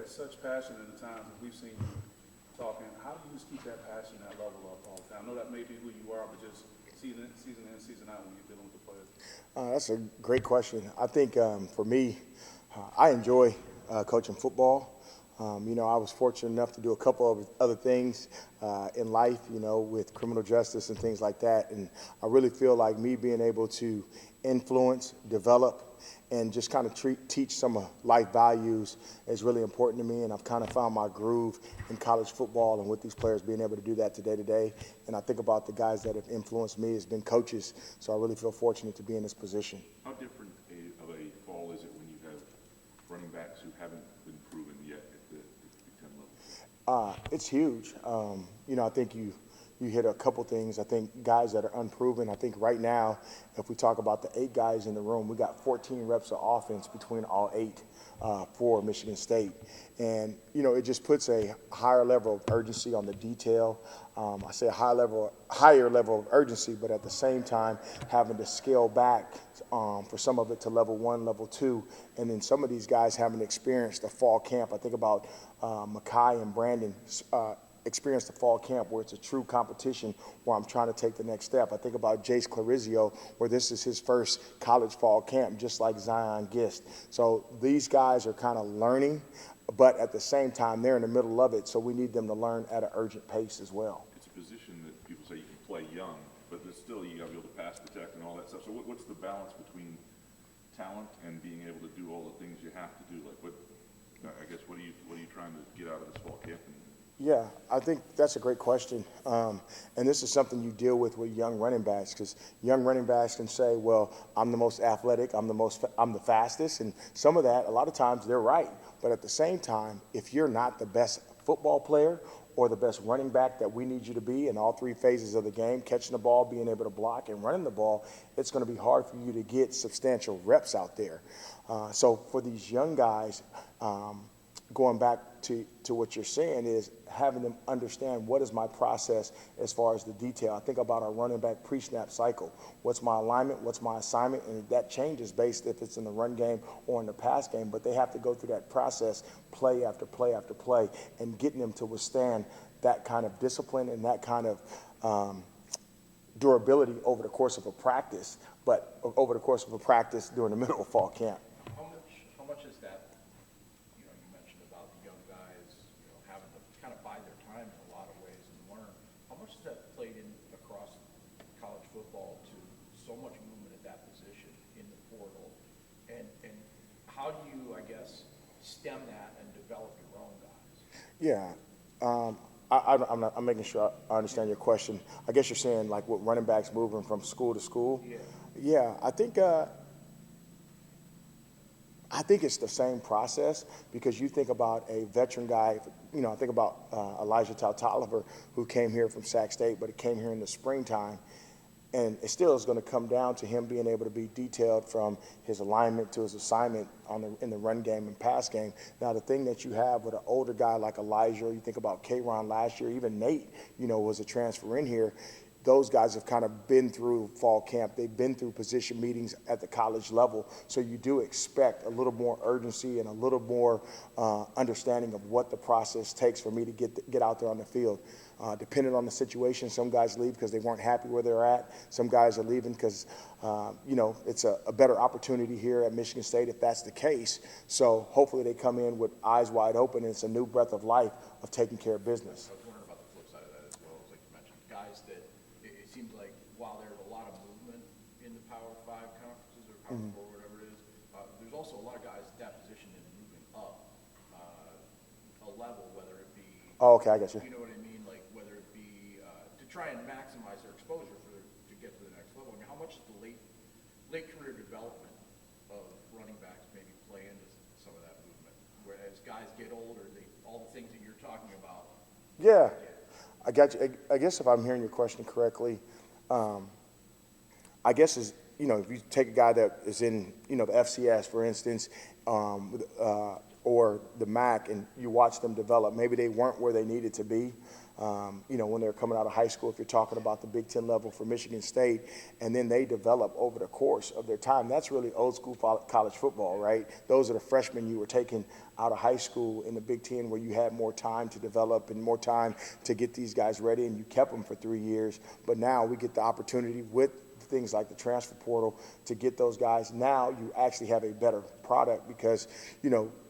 had such passion in the times that we've seen you talking. How do you just keep that passion, that level up all the time? I know that may be who you are, but just season in, season out when you're dealing with the players. That's a great question. I think for me, I enjoy coaching football. I was fortunate enough to do a couple of other things in life, with criminal justice and things like that. And I really feel like me being able to influence, develop, and just kind of teach some life values is really important to me. And I've kind of found my groove in college football and with these players being able to do that today to day. And I think about the guys that have influenced me as been coaches. So I really feel fortunate to be in this position. How different of a fall is it when you have running backs who haven't been proven yet at the Big Ten level? It's huge. I think you hit a couple things. I think guys that are unproven. I think right now, if we talk about the 8 guys in the room, we got 14 reps of offense between all 8 for Michigan State. And, it just puts a higher level of urgency on the detail. I say a higher level of urgency, but at the same time, having to scale back for some of it to level 1, level 2. And then some of these guys haven't experienced the fall camp. I think about Mekhi and Brandon experience the fall camp where it's a true competition where I'm trying to take the next step. I think about Jace Clarizio where this is his first college fall camp, just like Zion Gist. So these guys are kind of learning, but at the same time, they're in the middle of it, so we need them to learn at an urgent pace as well. It's a position that people say you can play young, but still you got to be able to pass, protect, and all that stuff. So what's the balance between talent and being able to do all the things you have to do? Like what are you trying to get out of this fall camp? Yeah, I think that's a great question. And this is something you deal with young running backs, because young running backs can say, well, I'm the most athletic, I'm the fastest, and some of that, a lot of times they're right. But at the same time, if you're not the best football player or the best running back that we need you to be in all 3 phases of the game, catching the ball, being able to block, and running the ball, it's going to be hard for you to get substantial reps out there. So for these young guys, going back to what you're saying is having them understand what is my process as far as the detail. I think about our running back pre-snap cycle. What's my alignment? What's my assignment? And that changes based if it's in the run game or in the pass game, but they have to go through that process play after play after play and getting them to withstand that kind of discipline and that kind of durability over the course of a practice, but over the course of a practice during the middle of fall camp. How much is that? You mentioned about the young guys, having to kind of bide their time in a lot of ways and learn. How much has that played in across college football to so much movement at that position in the portal? And how do you, stem that and develop your own guys? Yeah. I'm making sure I understand your question. I guess you're saying like what running backs moving from school to school? Yeah. Yeah, I think it's the same process because you think about a veteran guy, I think about Elijah Tautoliver who came here from Sac State, but he came here in the springtime. And it still is going to come down to him being able to be detailed from his alignment to his assignment in the run game and pass game. Now, the thing that you have with an older guy like Elijah, or you think about K-Ron last year, even Nate, was a transfer in here. Those guys have kind of been through fall camp. They've been through position meetings at the college level. So you do expect a little more urgency and a little more understanding of what the process takes for me to get out there on the field. Depending on the situation, some guys leave because they weren't happy where they're at. Some guys are leaving because, it's a better opportunity here at Michigan State if that's the case. So hopefully they come in with eyes wide open and it's a new breath of life of taking care of business. I was wondering about the flip side of that as well. Like you mentioned, guys that it seems like while there's a lot of movement in the Power 5 conferences or Power 4, whatever it is, there's also a lot of guys at that position that are moving up a level, whether it be Oh, okay, I got you. You know what I mean? Like whether it be to try and maximize their exposure to get to the next level. I mean, how much does the late career development of running backs maybe play into some of that movement? Whereas guys get older, all the things that you're talking about. Yeah, I got you. I guess if I'm hearing your question correctly, I guess if you take a guy that is in the FCS, for instance, or the MAC, and you watch them develop, maybe they weren't where they needed to be. when they're coming out of high school, if you're talking about the Big Ten level for Michigan State, and then they develop over the course of their time. That's really old school college football, right? Those are the freshmen you were taking out of high school in the Big Ten, where you had more time to develop and more time to get these guys ready, and you kept them for 3 years. But now we get the opportunity with things like the transfer portal to get those guys. Now you actually have a better product because,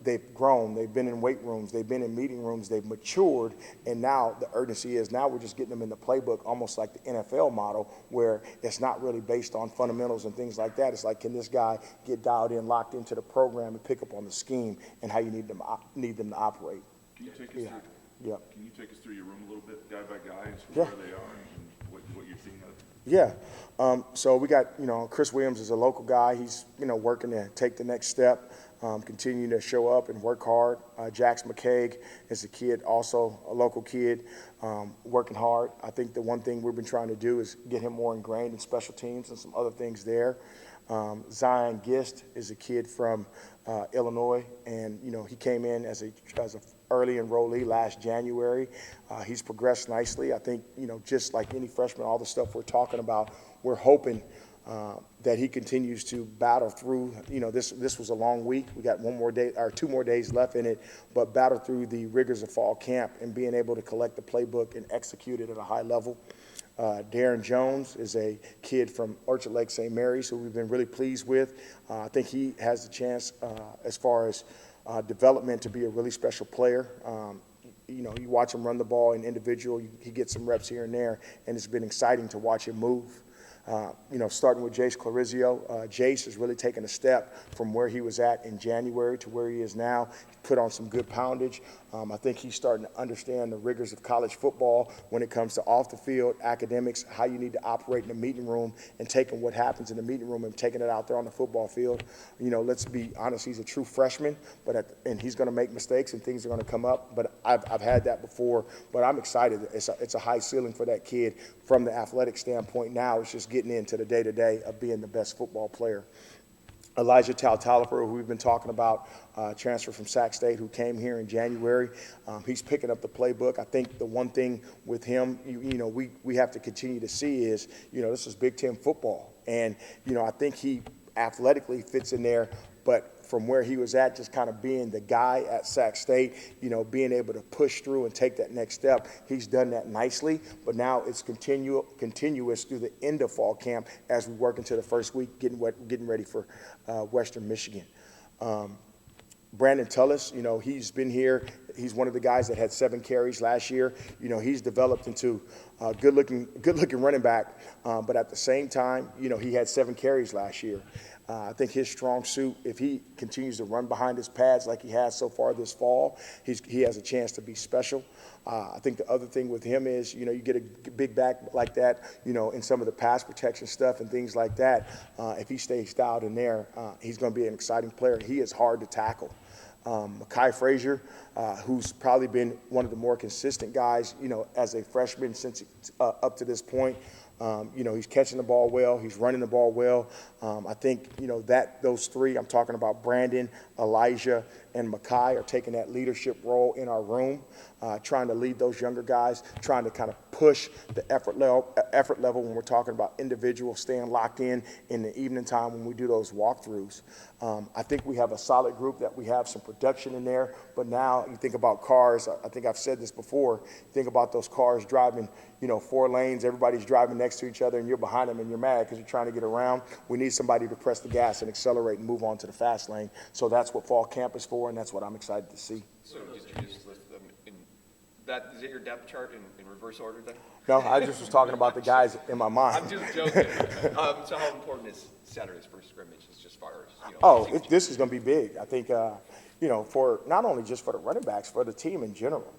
they've grown, they've been in weight rooms, they've been in meeting rooms, they've matured, and now the urgency is now we're just getting them in the playbook, almost like the NFL model, where it's not really based on fundamentals and things like that. It's like, can this guy get dialed in, locked into the program, and pick up on the scheme and how you need them to operate? Can you take us through? Yeah. Can you take us through your room a little bit, guy by guy, as to Yeah. where they are and what you're seeing? Yeah. So we got, Chris Williams is a local guy. He's, working to take the next step, continue to show up and work hard. Jax McCaig is a kid, also a local kid, working hard. I think the one thing we've been trying to do is get him more ingrained in special teams and some other things there. Zion Gist is a kid from Illinois, and, he came in as a early enrollee last January. He's progressed nicely. I think, just like any freshman, all the stuff we're talking about, we're hoping that he continues to battle through. This was a long week. We got 2 more days left in it, but battle through the rigors of fall camp and being able to collect the playbook and execute it at a high level. Darren Jones is a kid from Orchard Lake St. Mary's who we've been really pleased with. I think he has the chance, as far as development, to be a really special player. You watch him run the ball in individual, he gets some reps here and there, and it's been exciting to watch him move. Starting with Jace Clarizio, Jace has really taken a step from where he was at in January to where he is now. He put on some good poundage. I think he's starting to understand the rigors of college football when it comes to off the field, academics, how you need to operate in the meeting room, and taking what happens in the meeting room and taking it out there on the football field. Let's be honest, he's a true freshman, and he's going to make mistakes and things are going to come up. But I've had that before. But I'm excited. It's a high ceiling for that kid from the athletic standpoint. Now it's just getting into the day-to-day of being the best football player. Elijah Tautalifer, who we've been talking about, transfer from Sac State, who came here in January. He's picking up the playbook. I think the one thing with him, we have to continue to see is, this is Big Ten football. And, I think he athletically fits in there, but from where he was at, just kind of being the guy at Sac State, being able to push through and take that next step, he's done that nicely. But now it's continuous through the end of fall camp as we work into the first week, getting ready for Western Michigan. Brandon Tullis, he's been here. He's one of the guys that had 7 carries last year. He's developed into a good-looking running back. But at the same time, he had 7 carries last year. I think his strong suit, if he continues to run behind his pads like he has so far this fall, he has a chance to be special. I think the other thing with him is, you get a big back like that, in some of the pass protection stuff and things like that. If he stays dialed in there, he's going to be an exciting player. He is hard to tackle. Mekhi Frazier, who's probably been one of the more consistent guys, as a freshman since up to this point. He's catching the ball well. He's running the ball well. I think, those 3, I'm talking about Brandon, Elijah, and Mekhi, are taking that leadership role in our room, trying to lead those younger guys, trying to kind of push the effort level when we're talking about individuals staying locked in the evening time when we do those walkthroughs. I think we have a solid group, that we have some production in there, but now you think about cars. I think I've said this before. Think about those cars driving, 4 lanes, everybody's driving next to each other, and you're behind them and you're mad because you're trying to get around. We need somebody to press the gas and accelerate and move on to the fast lane. So that's what fall camp is for, and that's what I'm excited to see. So did you just list them in that? Is it your depth chart in reverse order then? No, I just was talking about the guys in my mind. I'm just joking. So how important is Saturday's first scrimmage as just far as, This is going to be big. I think, for not only just for the running backs, for the team in general.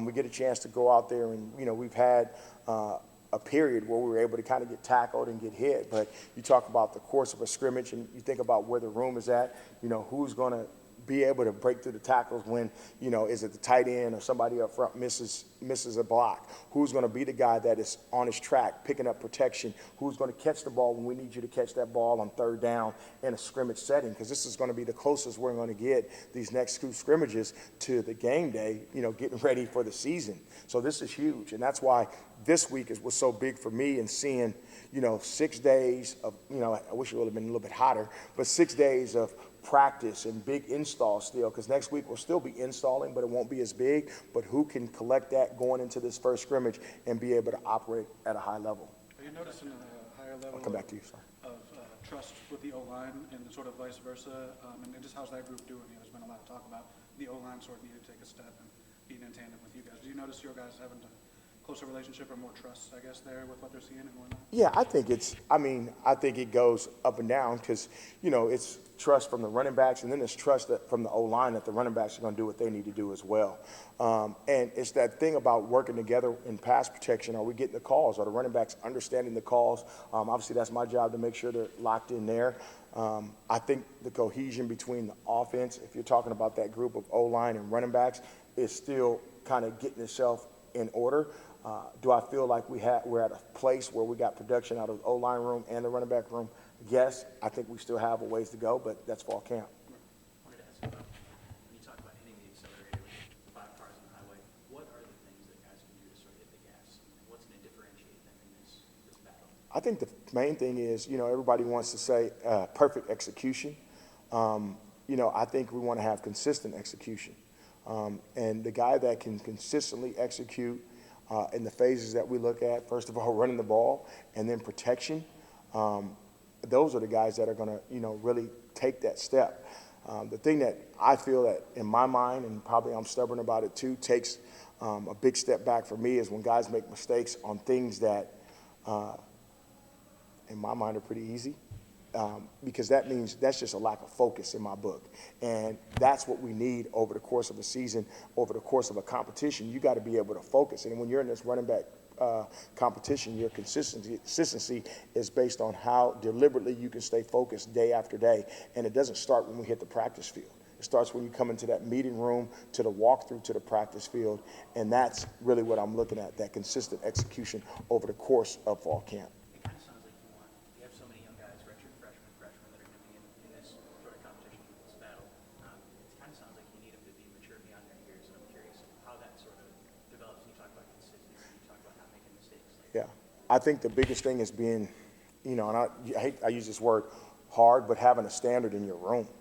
We get a chance to go out there and, we've had a period where we were able to kind of get tackled and get hit. But you talk about the course of a scrimmage and you think about where the room is at, who's going to be able to break through the tackles when, is it the tight end or somebody up front misses a block? Who's going to be the guy that is on his track, picking up protection? Who's going to catch the ball when we need you to catch that ball on third down in a scrimmage setting? Because this is going to be the closest we're going to get these next two scrimmages to the game day, getting ready for the season. So this is huge, and that's why this week was so big for me, and seeing, 6 days of, I wish it would have been a little bit hotter, but 6 days of practice and big install still, because next week we'll still be installing, but it won't be as big. But who can collect that going into this first scrimmage and be able to operate at a high level? Are you noticing a higher level I'll come back to you, sorry. of trust with the O-line and sort of vice versa? And just how's that group doing? There's been a lot of talk about the O-line sort of needing to take a step and being in tandem with you guys. Do you notice your guys having a closer relationship or more trust, I guess, there with what they're seeing and whatnot? Yeah, I think it goes up and down because, it's trust from the running backs, and then it's trust from the O-line that the running backs are going to do what they need to do as well. And it's that thing about working together in pass protection. Are we getting the calls? Are the running backs understanding the calls? Obviously, that's my job to make sure they're locked in there. I think the cohesion between the offense, if you're talking about that group of O-line and running backs, is still kind of getting itself in order. Do I feel like we're at a place where we got production out of the O-line room and the running back room? Yes, I think we still have a ways to go, but that's fall camp. I wanted to ask you about, when you talk about hitting the accelerator with 5 cars on the highway, what are the things that guys can do to sort of hit the gas? And what's going to differentiate them in this battle? I think the main thing is, everybody wants to say perfect execution. I think we want to have consistent execution. And the guy that can consistently execute in the phases that we look at, first of all, running the ball, and then protection, those are the guys that are going to, really take that step. The thing that I feel that in my mind, and probably I'm stubborn about it too, takes a big step back for me is when guys make mistakes on things that, in my mind, are pretty easy. Because that means that's just a lack of focus in my book. And that's what we need over the course of a season, over the course of a competition. You got to be able to focus. And when you're in this running back competition, your consistency is based on how deliberately you can stay focused day after day. And it doesn't start when we hit the practice field. It starts when you come into that meeting room, to the walkthrough, to the practice field. And that's really what I'm looking at, that consistent execution over the course of fall camp. It kind of sounds like you have so many young guys, redshirt freshmen, that are going to be in this sort of competition, this battle. It kind of sounds like you need them to be mature beyond their years. And I'm curious how that sort of develops. You talk about consistency, you talk about not making mistakes. Yeah, I think the biggest thing is being, and I use this word hard, but having a standard in your room.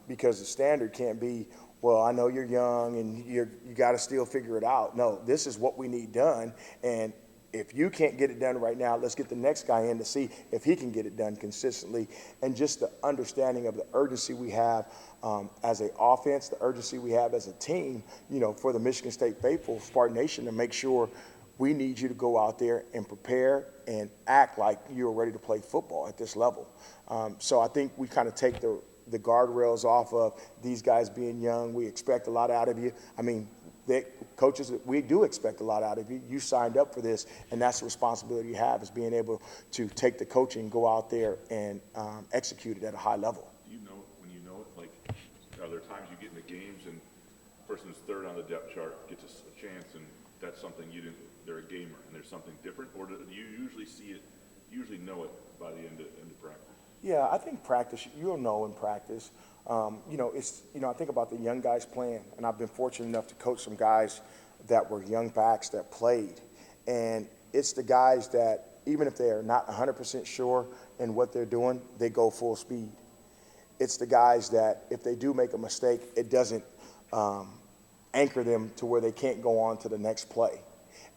Because the standard can't be, well, I know you're young and you got to still figure it out. No, this is what we need done. And if you can't get it done right now, let's get the next guy in to see if he can get it done consistently. And just the understanding of the urgency we have as an offense, the urgency we have as a team, for the Michigan State faithful, Spartan Nation, to make sure we need you to go out there and prepare and act like you're ready to play football at this level. So I think we kind of take the guardrails off of these guys being young. We expect a lot out of you. Coaches, we do expect a lot out of you. You signed up for this, and that's the responsibility you have, is being able to take the coaching, go out there, and execute it at a high level. Do you know when you know it? Like, are there times you get in the games and the person who's third on the depth chart gets a chance, and that's something they're a gamer, and there's something different? Or do you usually know it by the end of practice? Yeah, I think practice, you'll know in practice. I think about the young guys playing, and I've been fortunate enough to coach some guys that were young backs that played. And it's the guys that, even if they are not 100% sure in what they're doing, they go full speed. It's the guys that, if they do make a mistake, it doesn't anchor them to where they can't go on to the next play.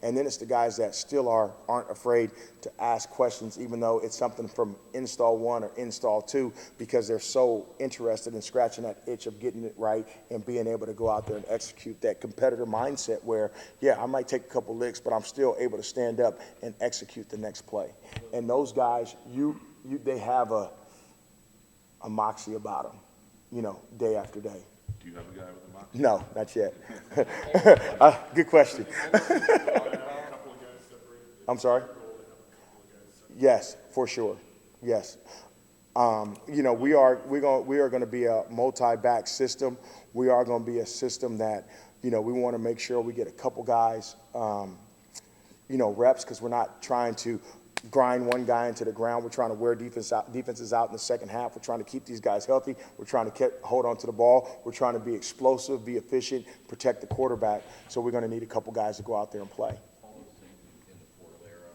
And then it's the guys that still aren't afraid to ask questions, even though it's something from install 1 or install 2, because they're so interested in scratching that itch of getting it right and being able to go out there and execute that competitor mindset where, yeah, I might take a couple licks, but I'm still able to stand up and execute the next play. And those guys, they have a moxie about them, day after day. Do you have a guy with a moxie? No, not yet. Good question. I'm sorry? Yes, for sure. Yes. You know, we are going to be a multi-back system. We are going to be a system that, you know, we want to make sure we get a couple guys, you know, reps, because we're not trying to grind one guy into the ground. We're trying to wear defenses out in the second half. We're trying to keep these guys healthy. We're trying to hold on to the ball. We're trying to be explosive, be efficient, protect the quarterback. So we're going to need a couple guys to go out there and play. All those things in the portal era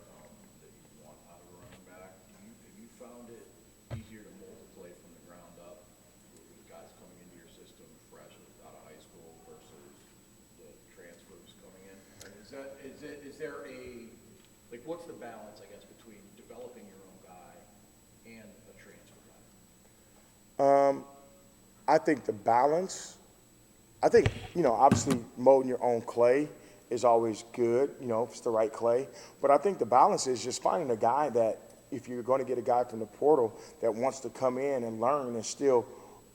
that you want out of a running back, have you found it easier to multiply from the ground up with guys coming into your system fresh out of high school versus the transfers coming in? And is there a, like, what's the balance, I guess, between developing your own guy and a transfer guy? I think the balance, I think, you know, obviously molding your own clay is always good, you know, if it's the right clay. But I think the balance is just finding a guy that, if you're going to get a guy from the portal that wants to come in and learn and still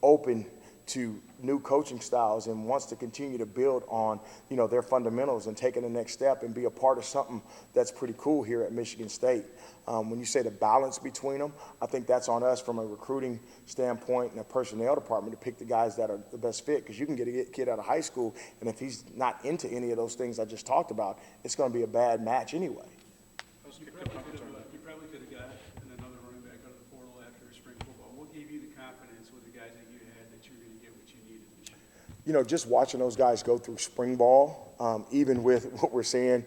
open to new coaching styles and wants to continue to build on, you know, their fundamentals and taking the next step and be a part of something that's pretty cool here at Michigan State. When you say the balance between them, I think that's on us from a recruiting standpoint and a personnel department to pick the guys that are the best fit, because you can get a kid out of high school, and if he's not into any of those things I just talked about, it's going to be a bad match anyway. You probably could have got another running back out of the portal after spring football. What gave you the confidence with the guys that you had that you were going to get what you needed this year? You know, just watching those guys go through spring ball, even with what we're seeing,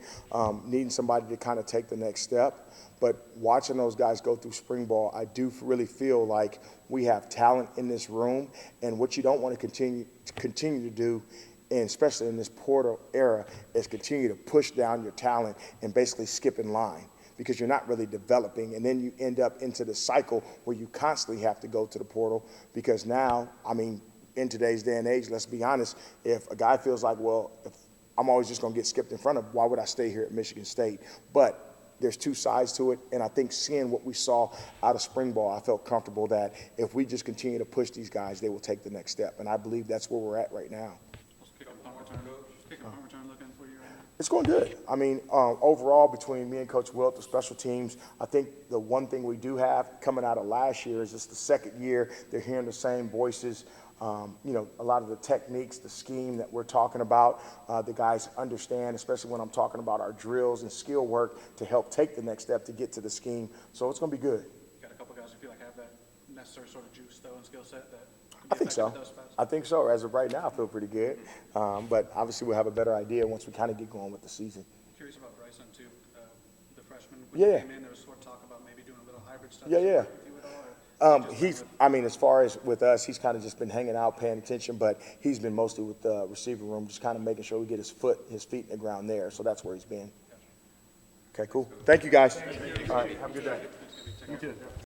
needing somebody to kind of take the next step. But watching those guys go through spring ball, I do really feel like we have talent in this room. And what you don't want to continue to do, and especially in this portal era, is continue to push down your talent and basically skip in line, because you're not really developing. And then you end up into the cycle where you constantly have to go to the portal, because now, I mean, in today's day and age, let's be honest, if a guy feels like, well, if I'm always just going to get skipped in front of, why would I stay here at Michigan State? But there's two sides to it, and I think seeing what we saw out of spring ball, I felt comfortable that if we just continue to push these guys, they will take the next step. And I believe that's where we're at right now. Let's kick up punt return looking for you right now. It's going good. I mean, overall, between me and Coach Wilt, the special teams, I think the one thing we do have coming out of last year is it's the second year. They're hearing the same voices. You know, a lot of the techniques, the scheme that we're talking about, the guys understand, especially when I'm talking about our drills and skill work to help take the next step to get to the scheme. So it's going to be good. Got a couple guys who feel like have that necessary sort of juice, though, and skill set that I think so. I think so. As of right now, I feel pretty good. But obviously, we'll have a better idea once we kind of get going with the season. Curious about Bryson, too, the freshman. When Yeah. he came in, there was sort of talk about maybe doing a little hybrid stuff. Yeah, yeah. With you at all, or I mean, as far as with us, he's kind of just been hanging out, paying attention, but he's been mostly with the receiver room, just kind of making sure we get his feet in the ground there. So that's where he's been. Okay, cool. Thank you, guys. All right, have a good day. You too.